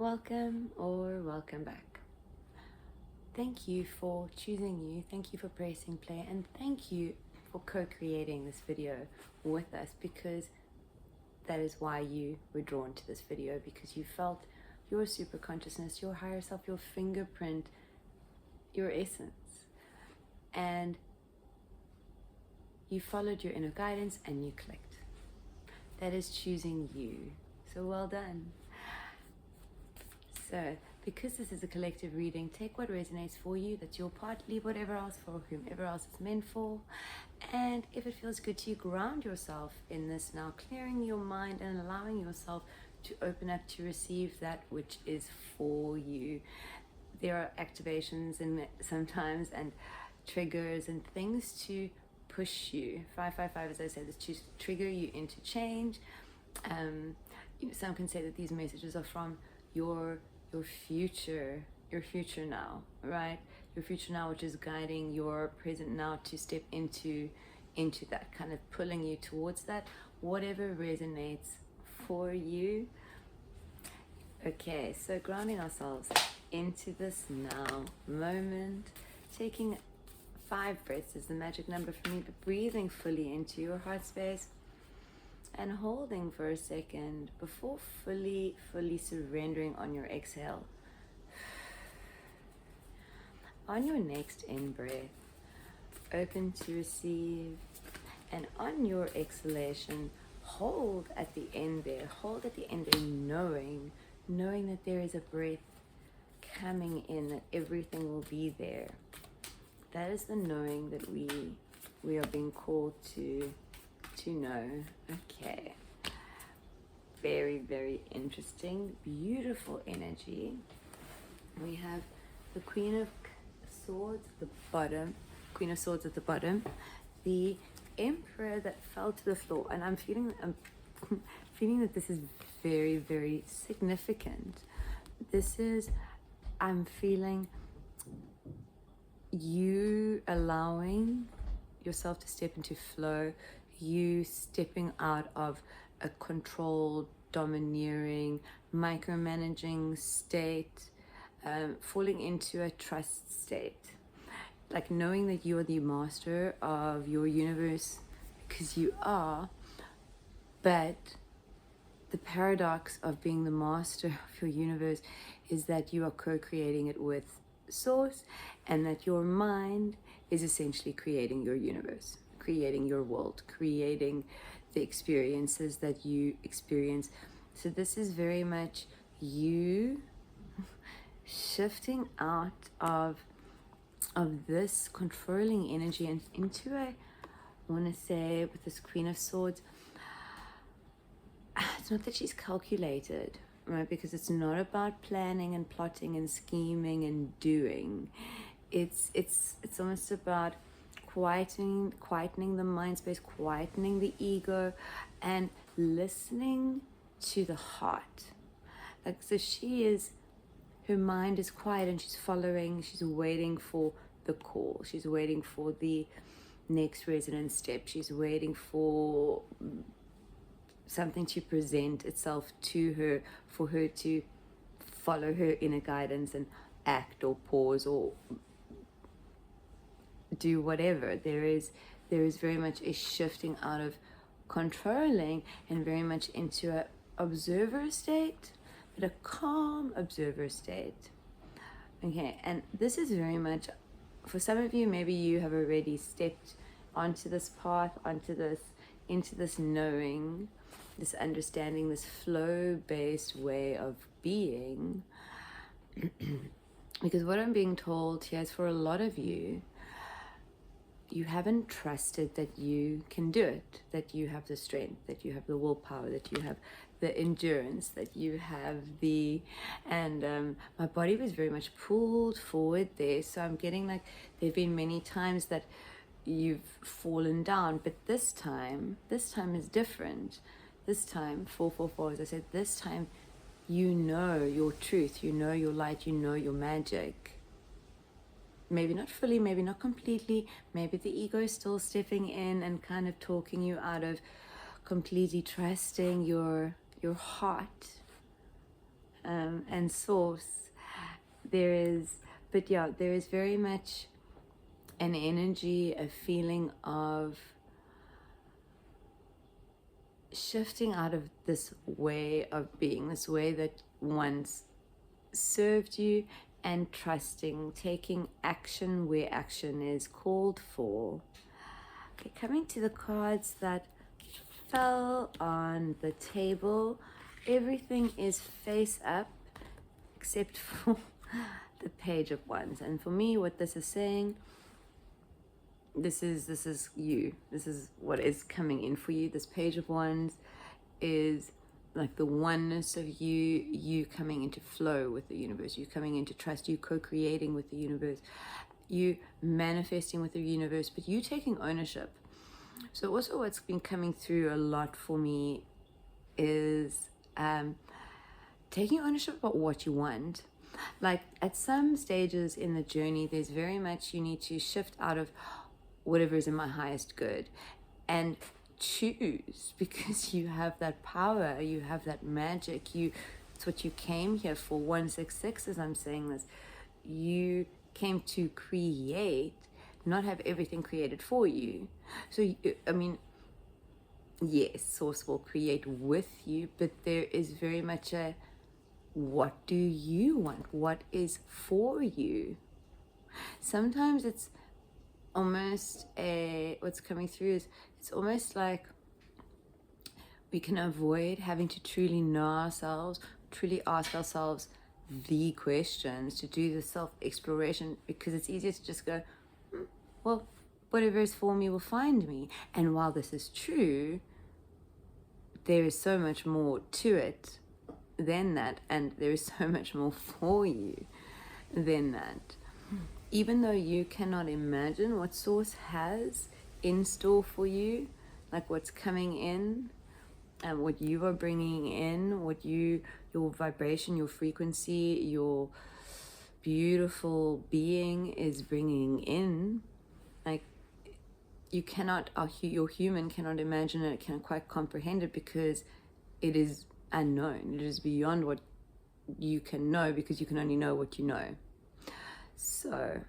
welcome or welcome back. Thank you for choosing you, thank you for pressing play, and thank you for co-creating this video with us, because that is why you were drawn to this video, because you felt your super consciousness, your higher self, your fingerprint, your essence, and you followed your inner guidance and you clicked. That is choosing you. So well done. So, because this is a collective reading, take what resonates for you, that's your part, leave whatever else for whomever else it's meant for. And if it feels good to you, ground yourself in this now, clearing your mind and allowing yourself to open up to receive that which is for you. There are activations and sometimes and triggers and things to push you. 555, as I said, is to trigger you into change. Some can say that these messages are from your future now, right? Your future now, which is guiding your present now to step into that, kind of pulling you towards that, whatever resonates for you. Okay, so grounding ourselves into this now moment, taking 5 breaths is the magic number for me, but breathing fully into your heart space and holding for a second before fully surrendering on your exhale. On your next in-breath, open to receive, and on your exhalation, hold at the end there, knowing that there is a breath coming in, that everything will be there. That is the knowing that we are being called to know. Okay, very, very interesting, beautiful energy. We have the Queen of Swords at the bottom, Queen of Swords at the bottom, the Emperor that fell to the floor, and I'm feeling that this is very, very significant. I'm feeling you allowing yourself to step into flow, you stepping out of a controlled, domineering, micromanaging state, falling into a trust state, like knowing that you are the master of your universe, because you are. But the paradox of being the master of your universe is that you are co-creating it with Source, and that your mind is essentially creating your universe, creating your world, creating the experiences that you experience. So this is very much you shifting out of this controlling energy and into I want to say, with this Queen of Swords, it's not that she's calculated, right? Because it's not about planning and plotting and scheming and doing. It's almost about quietening the mind space, quietening the ego, and listening to the heart. Like, so her mind is quiet and she's waiting for the call. She's waiting for the next resonant step. She's waiting for something to present itself to her, for her to follow her inner guidance and act or pause or do whatever. There is very much a shifting out of controlling and very much into an observer state, but a calm observer state. Okay, and this is very much, for some of you, maybe you have already stepped onto this path, into this knowing, this understanding, this flow-based way of being. Because what I'm being told here is, for a lot of you, you haven't trusted that you can do it, that you have the strength, that you have the willpower, that you have the endurance, that you have my body was very much pulled forward there. So I'm getting like, there have been many times that you've fallen down, but this time is different. This time, 444, as I said, this time you know your truth, you know your light, you know your magic. Maybe not fully, maybe not completely, maybe the ego is still stepping in and kind of talking you out of completely trusting your heart. and source, there is very much an energy, a feeling of shifting out of this way of being, this way that once served you, and trusting, taking action where action is called for. Okay, coming to the cards that fell on the table, everything is face up except for the Page of Wands. And for me, what this is saying, this is you. This is what is coming in for you. This Page of Wands is like the oneness of you coming into flow with the universe, you coming into trust, you co-creating with the universe, you manifesting with the universe, but you taking ownership. So also what's been coming through a lot for me is taking ownership about what you want. Like at some stages in the journey, there's very much you need to shift out of whatever is in my highest good and choose, because you have that power, you have that magic, it's what you came here for. 166, as I'm saying this, you came to create, not have everything created for you. So I mean, yes, source will create with you, but there is very much a, what do you want? What is for you? Sometimes it's almost what's coming through is, it's almost like we can avoid having to truly know ourselves, truly ask ourselves the questions, to do the self-exploration, because it's easier to just go, well, whatever is for me will find me. And while this is true, there is so much more to it than that, and there is so much more for you than that. Even though you cannot imagine what Source has in store for you, like what's coming in and what you are bringing in, your vibration, your frequency, your beautiful being is bringing in, like you cannot, your human cannot imagine it, cannot quite comprehend it, because it is unknown. It is beyond what you can know, because you can only know what you know. So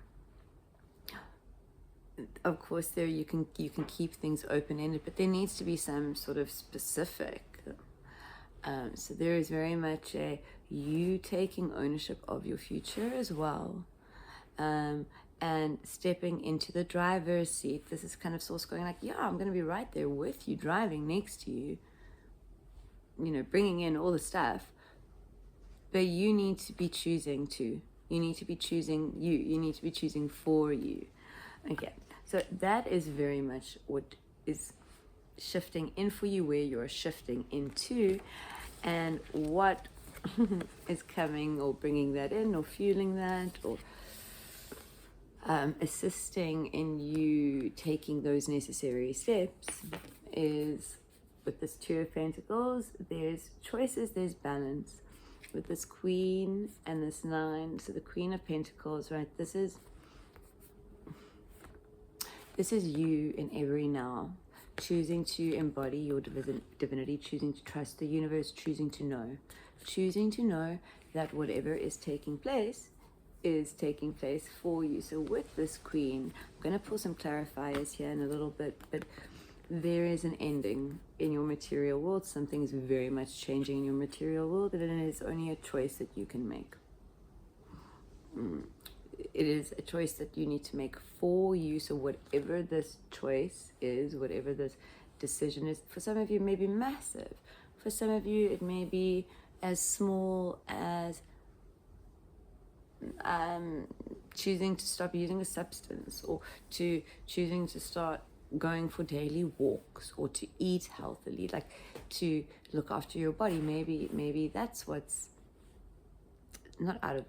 of course there you can keep things open-ended, but there needs to be some sort of specific. So there is very much a you taking ownership of your future as well, and stepping into the driver's seat. This is kind of Source going like, yeah, I'm going to be right there with you, driving next to you, you know, bringing in all the stuff, but you need to be choosing to. You need to be choosing you need to be choosing for you. Okay, so that is very much what is shifting in for you, where you're shifting into, and what is coming or bringing that in or fueling that, or assisting in you taking those necessary steps is, with this Two of Pentacles, there's choices, there's balance. With this Queen and this 9, so the Queen of Pentacles, right, this is you in every now, choosing to embody your divinity, choosing to trust the universe, choosing to know that whatever is taking place for you. So with this Queen, I'm going to pull some clarifiers here in a little bit, but there is an ending in your material world. Something is very much changing in your material world, and it is only a choice that you can make. It is a choice that you need to make for you. So whatever this choice is, whatever this decision is, for some of you it may be massive. For some of you it may be as small as choosing to stop using a substance, or to choosing to start going for daily walks, or to eat healthily, like to look after your body. Maybe that's what's not out of,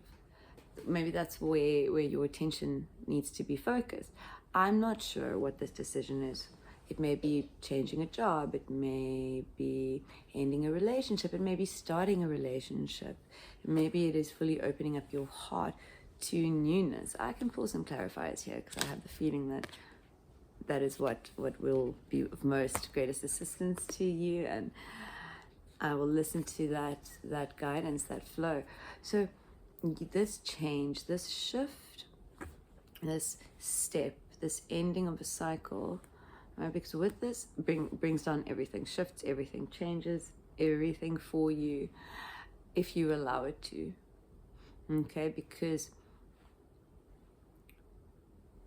maybe that's where your attention needs to be focused. I'm not sure what this decision is. It may be changing a job, it may be ending a relationship, it may be starting a relationship, maybe it is fully opening up your heart to newness. I can pull some clarifiers here, because I have the feeling that that is what will be of most greatest assistance to you. And I will listen to that guidance, that flow. So this change, this shift, this step, this ending of a cycle, right? Because with this brings down everything, shifts everything, changes everything for you if you allow it to. Okay, because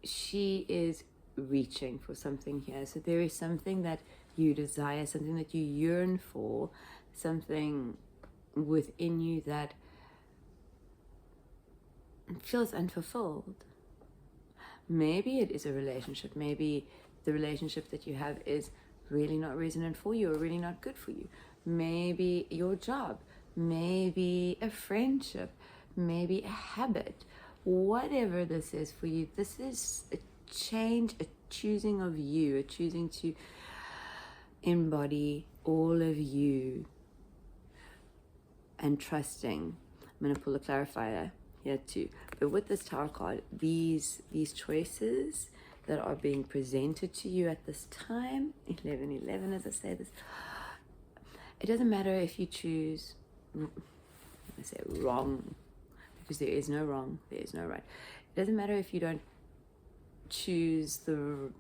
she is reaching for something here. So there is something that you desire, something that you yearn for, something within you that feels unfulfilled. Maybe it is a relationship. Maybe the relationship that you have is really not resonant for you or really not good for you. Maybe your job, maybe a friendship, maybe a habit. Whatever this is for you, this is a change, a choosing of you, a choosing to embody all of you and trusting. I'm going to pull a clarifier here too. But with this tarot card, these choices that are being presented to you at this time, 11:11, as I say this, it doesn't matter if you choose, I say wrong, because there is no wrong, there is no right. It doesn't matter if you don't choose the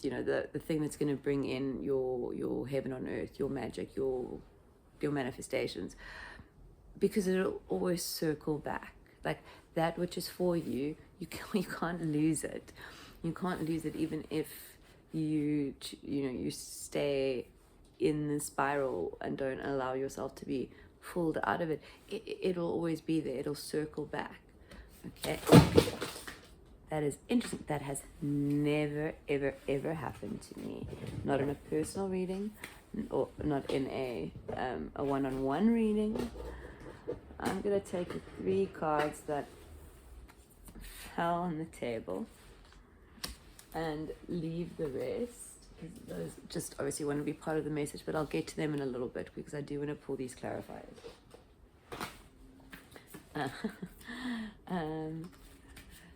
thing that's going to bring in your heaven on earth, your magic, your manifestations, because it'll always circle back. Like that which is for you, you can't lose it. You can't lose it even if you stay in the spiral and don't allow yourself to be pulled out of it. It'll always be there. It'll circle back. Okay. That is interesting. That has never, ever, ever happened to me. Not in a personal reading, or not in a one-on-one reading. I'm going to take the 3 cards that fell on the table and leave the rest. Those just obviously want to be part of the message, but I'll get to them in a little bit because I do want to pull these clarifiers.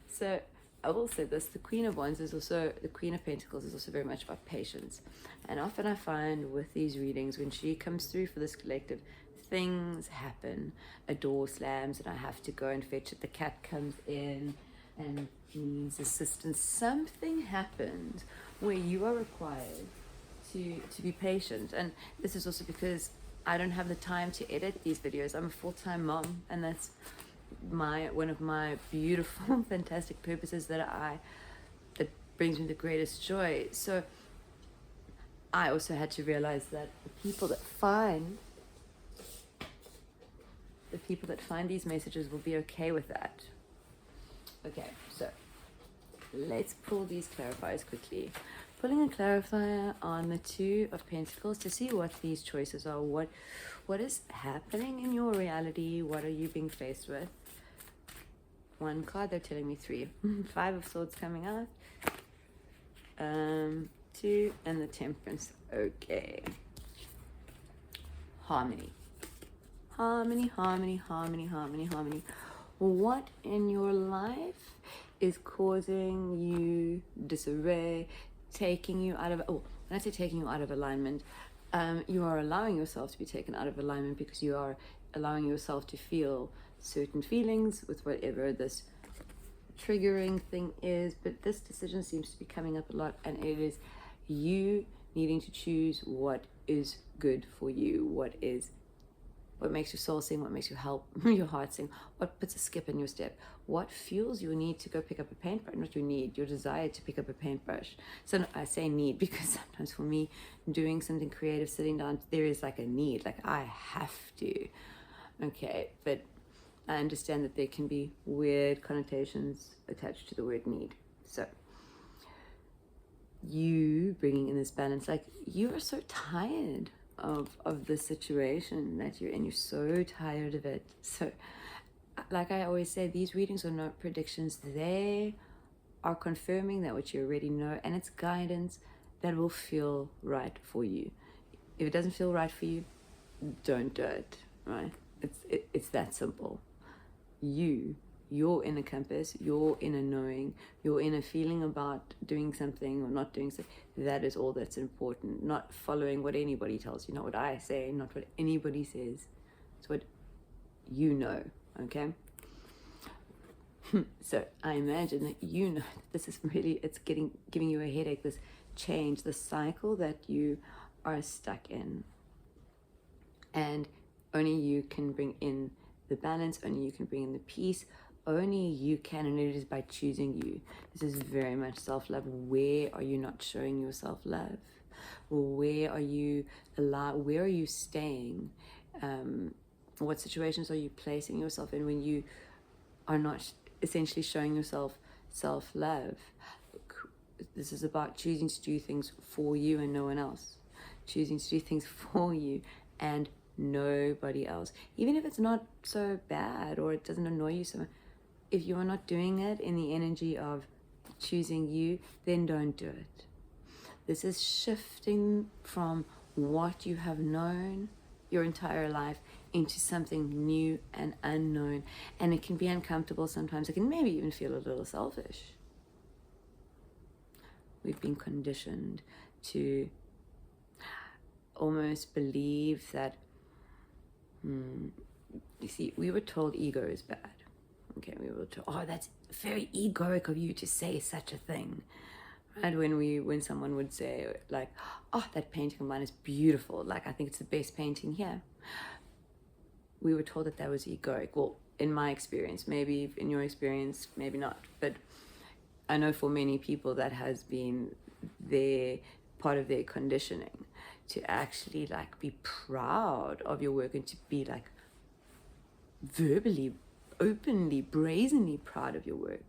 So I will say this, the Queen of Wands is also, the Queen of Pentacles is also very much about patience. And often I find with these readings, when she comes through for this collective, things happen. A door slams and I have to go and fetch it. The cat comes in and needs assistance. Something happened where you are required to be patient. And this is also because I don't have the time to edit these videos. I'm a full-time mom, and that's one of my beautiful, fantastic purposes that brings me the greatest joy. So I also had to realize that the people that find these messages will be okay with that. Okay, so let's pull these clarifiers quickly. Pulling a clarifier on the 2 of Pentacles to see what these choices are. What is happening in your reality? What are you being faced with? 1 card, they're telling me 3. 5 of Swords coming out. 2 and the Temperance. Okay. Harmony. Harmony, harmony, harmony, harmony, harmony. What in your life is causing you disarray, taking you out of, when I say taking you out of alignment, you are allowing yourself to be taken out of alignment because you are allowing yourself to feel certain feelings with whatever this triggering thing is. But this decision seems to be coming up a lot, and it is you needing to choose what is good for you, what makes your soul sing, what makes your heart sing, what puts a skip in your step, what fuels your need to go pick up a paintbrush, not your need, your desire to pick up a paintbrush. So I say need because sometimes for me, doing something creative, sitting down, there is like a need, like I have to. Okay, but I understand that there can be weird connotations attached to the word need. So you bringing in this balance, like you are so tired of the situation that you're in. You're so tired of it. So like I always say, these readings are not predictions. They are confirming that what you already know, and it's guidance that will feel right for you. If it doesn't feel right for you, don't do it, right? It's that simple. You your inner compass, your inner knowing, your inner feeling about doing something or not doing something. That is all that's important. Not following what anybody tells you, not what I say, not what anybody says. It's what you know, okay? So I imagine that you know that this is really, it's giving you a headache, this change, the cycle that you are stuck in. And only you can bring in the balance, only you can bring in the peace, only you can, and it is by choosing you. This is very much self-love. Where are you not showing yourself love? Where are you staying? What situations are you placing yourself in when you are not essentially showing yourself self-love? This is about choosing to do things for you and no one else. Choosing to do things for you and nobody else. Even if it's not so bad or it doesn't annoy you so much, if you are not doing it in the energy of choosing you, then don't do it. This is shifting from what you have known your entire life into something new and unknown. And it can be uncomfortable sometimes. It can maybe even feel a little selfish. We've been conditioned to almost believe that, you see, we were told ego is bad. Okay, we were told, oh, that's very egoic of you to say such a thing. And when someone would say, like, oh, that painting of mine is beautiful, like, I think it's the best painting here, we were told that was egoic. Well, in my experience, maybe in your experience, maybe not, but I know for many people that has been part of their conditioning, to actually like be proud of your work and to be like verbally, openly, brazenly proud of your work.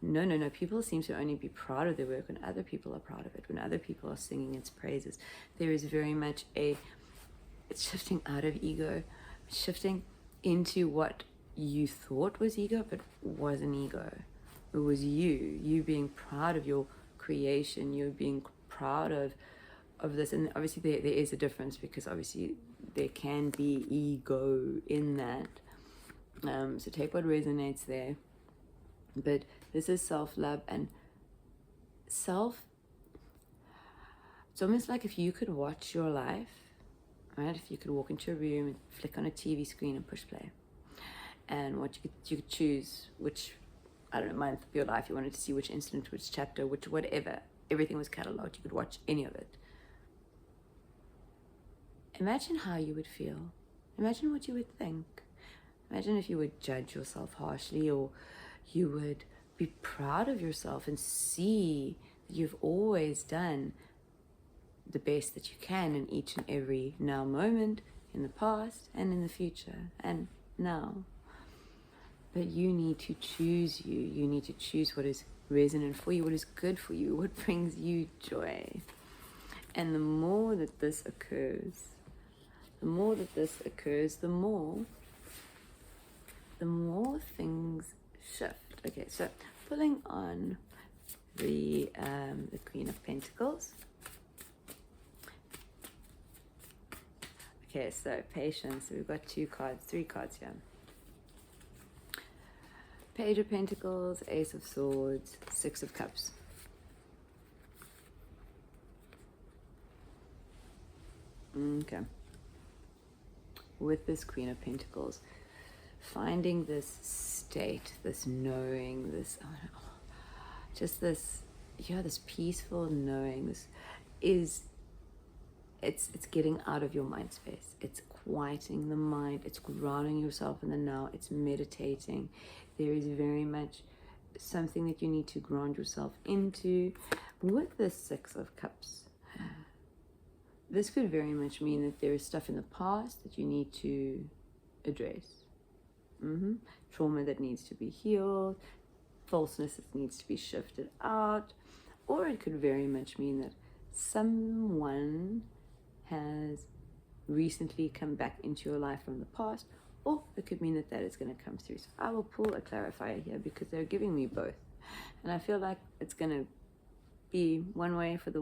No. People seem to only be proud of their work when other people are proud of it, when other people are singing its praises. There is very much it's shifting out of ego, shifting into what you thought was ego, but wasn't ego. It was you being proud of your creation, you being proud of this. And obviously there is a difference, because obviously there can be ego in that. So take what resonates there. But this is self-love and it's almost like if you could watch your life, right? If you could walk into a room and flick on a TV screen and push play, and you could choose which, I don't know, month of your life you wanted to see, which incident, which chapter, which whatever, everything was catalogued, you could watch any of it. Imagine how you would feel. Imagine what you would think. Imagine if you would judge yourself harshly, or you would be proud of yourself and see that you've always done the best that you can in each and every now moment, in the past and in the future and now. But you need to choose you. You need to choose what is resonant for you, what is good for you, what brings you joy. And the more that this occurs, the more things shift. Okay, so pulling on the Queen of Pentacles. Okay, so patience. So we've got three cards here. Page of Pentacles, Ace of Swords, Six of Cups. Okay. With this Queen of Pentacles, finding this state, this knowing, this peaceful knowing, it's getting out of your mind space. It's quieting the mind. It's grounding yourself in the now. It's meditating. There is very much something that you need to ground yourself into. With the Six of Cups, this could very much mean that there is stuff in the past that you need to address. Trauma that needs to be healed, falseness that needs to be shifted out. Or it could very much mean that someone has recently come back into your life from the past, or it could mean that is going to come through. So I will pull a clarifier here, because they're giving me both, and I feel like it's going to be one way for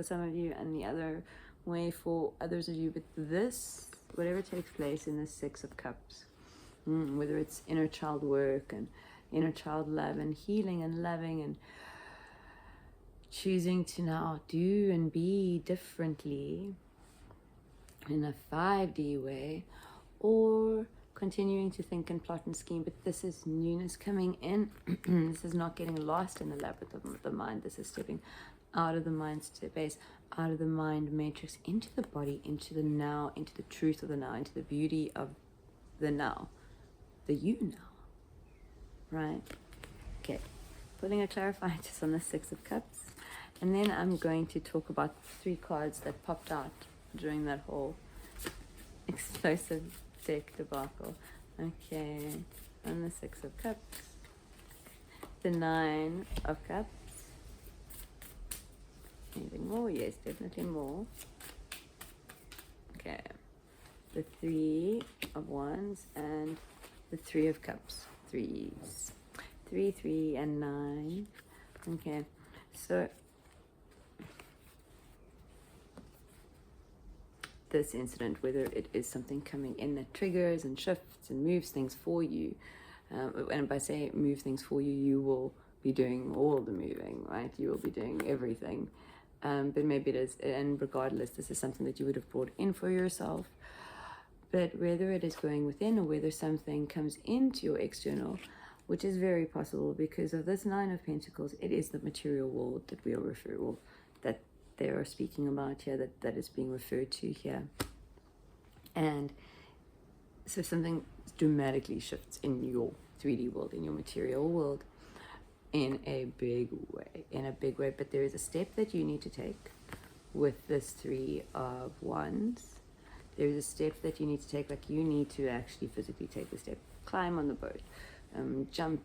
some of you and the other way for others of you. But this, whatever takes place in the Six of Cups, whether it's inner child work and inner child love and healing and loving and choosing to now do and be differently in a 5D way, or continuing to think and plot and scheme. But this is newness coming in. This is not getting lost in the labyrinth of the mind. This is stepping out of the mind space, out of the mind matrix, into the body, into the now, into the truth of the now, into the beauty of the now, the you now, right? Okay, putting a clarifying just on the Six of Cups, and then I'm going to talk about 3 cards that popped out during that whole explosive deck debacle. Okay, on the Six of Cups, the Nine of Cups. Anything more? Yes, definitely more. Okay, the Three of Wands and the Three of Cups. Threes. 3, 3, and 9. Okay, so this incident, whether it is something coming in that triggers and shifts and moves things for you, and by saying move things for you, you will be doing all the moving, right? You will be doing everything. But maybe it is, and regardless, this is something that you would have brought in for yourself. But whether it is going within or whether something comes into your external, which is very possible because of this Nine of Pentacles, it is the material world that we are referring, that they are speaking about here, that is being referred to here. And so something dramatically shifts in your 3D world, in your material world, in a big way. But there is a step that you need to take with this Three of Wands. There is a step that you need to take, like you need to actually physically take the step, climb on the boat, jump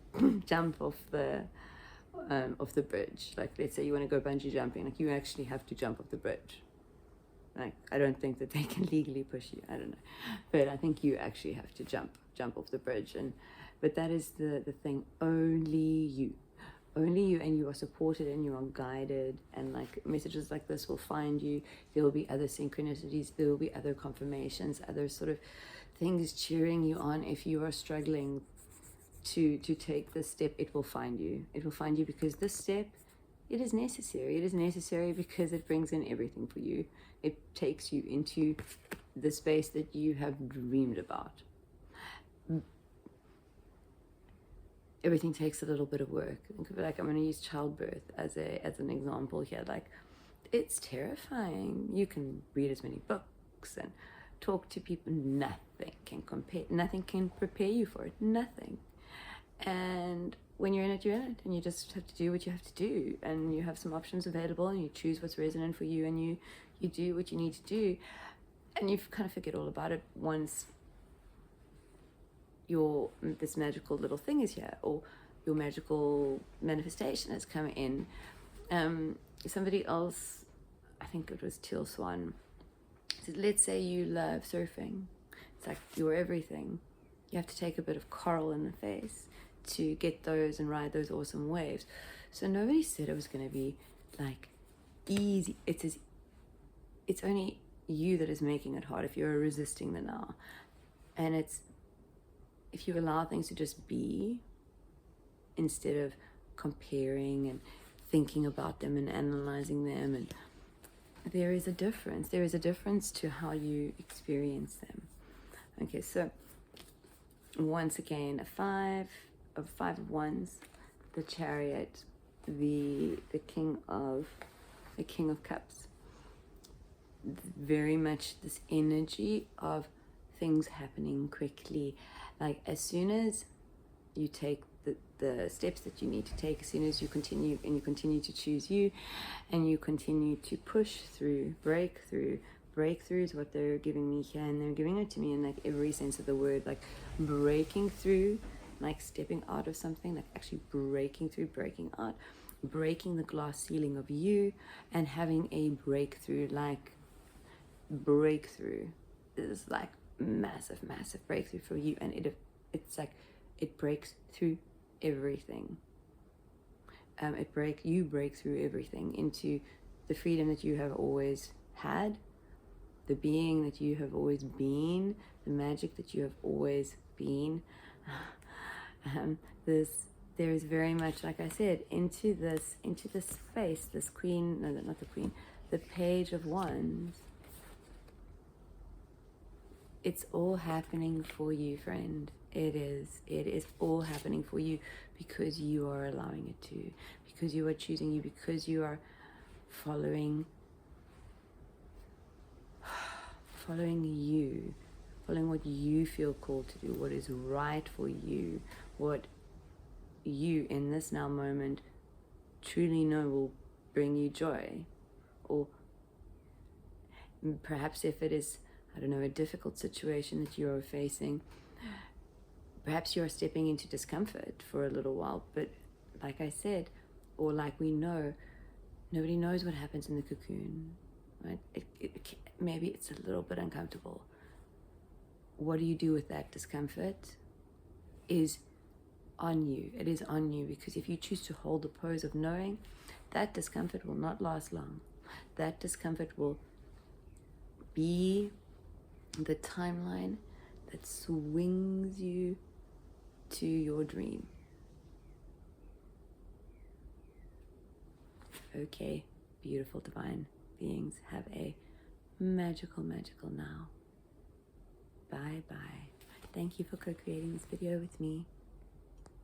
off the bridge. Like, let's say you want to go bungee jumping, like you actually have to jump off the bridge. Like, I don't think that they can legally push you, I don't know, but I think you actually have to jump off the bridge. But that is the thing. Only you, and you are supported and you are guided, and like messages like this will find you. There will be other synchronicities, there will be other confirmations, other sort of things cheering you on. If you are struggling to take this step, it will find you. It will find you because this step, it is necessary. It is necessary because it brings in everything for you. It takes you into the space that you have dreamed about. Everything takes a little bit of work. Think of it like, I'm going to use childbirth as an example here. Like, it's terrifying. You can read as many books and talk to people. Nothing can prepare you for it. Nothing. And when you're in it, and you just have to do what you have to do, and you have some options available, and you choose what's resonant for you, and you do what you need to do, and you kind of forget all about it once this magical little thing is here, or your magical manifestation has come in. Somebody else, I think it was Teal Swan, said, let's say you love surfing. It's like your everything. You have to take a bit of coral in the face to get those and ride those awesome waves. So nobody said it was going to be like easy. It's only you that is making it hard if you're resisting the now. And it's if you allow things to just be, instead of comparing and thinking about them and analyzing them. And there is a difference to how you experience them. Okay, so once again, a five of wands, the Chariot, the king of cups. Very much this energy of things happening quickly. Like, as soon as you take the steps that you need to take, as soon as you continue to choose you, and you continue to push through, breakthrough is what they're giving me here, and they're giving it to me in like every sense of the word, like breaking through, like stepping out of something, like actually breaking through, breaking out, breaking the glass ceiling of you, and having a breakthrough. Like, breakthrough is like massive breakthrough for you, and it's like it breaks through everything. You break through everything into the freedom that you have always had, the being that you have always been, the magic that you have always been. There is very much, like I said, into this space, this queen, no, not the queen, the page of wands. It's all happening for you, friend. It is all happening for you because you are allowing it to, because you are choosing you, because you are following you, following what you feel called to do, what is right for you, what you in this now moment truly know will bring you joy. Or perhaps if it is, I don't know, a difficult situation that you are facing, perhaps you are stepping into discomfort for a little while, but like I said, or like we know, nobody knows what happens in the cocoon, right? Maybe it's a little bit uncomfortable. What do you do with that discomfort is on you. It is on you, because if you choose to hold the pose of knowing, that discomfort will not last long. That discomfort will be the timeline that swings you to your dream. Okay, beautiful divine beings, have a magical now. Bye bye. Thank you for co-creating this video with me.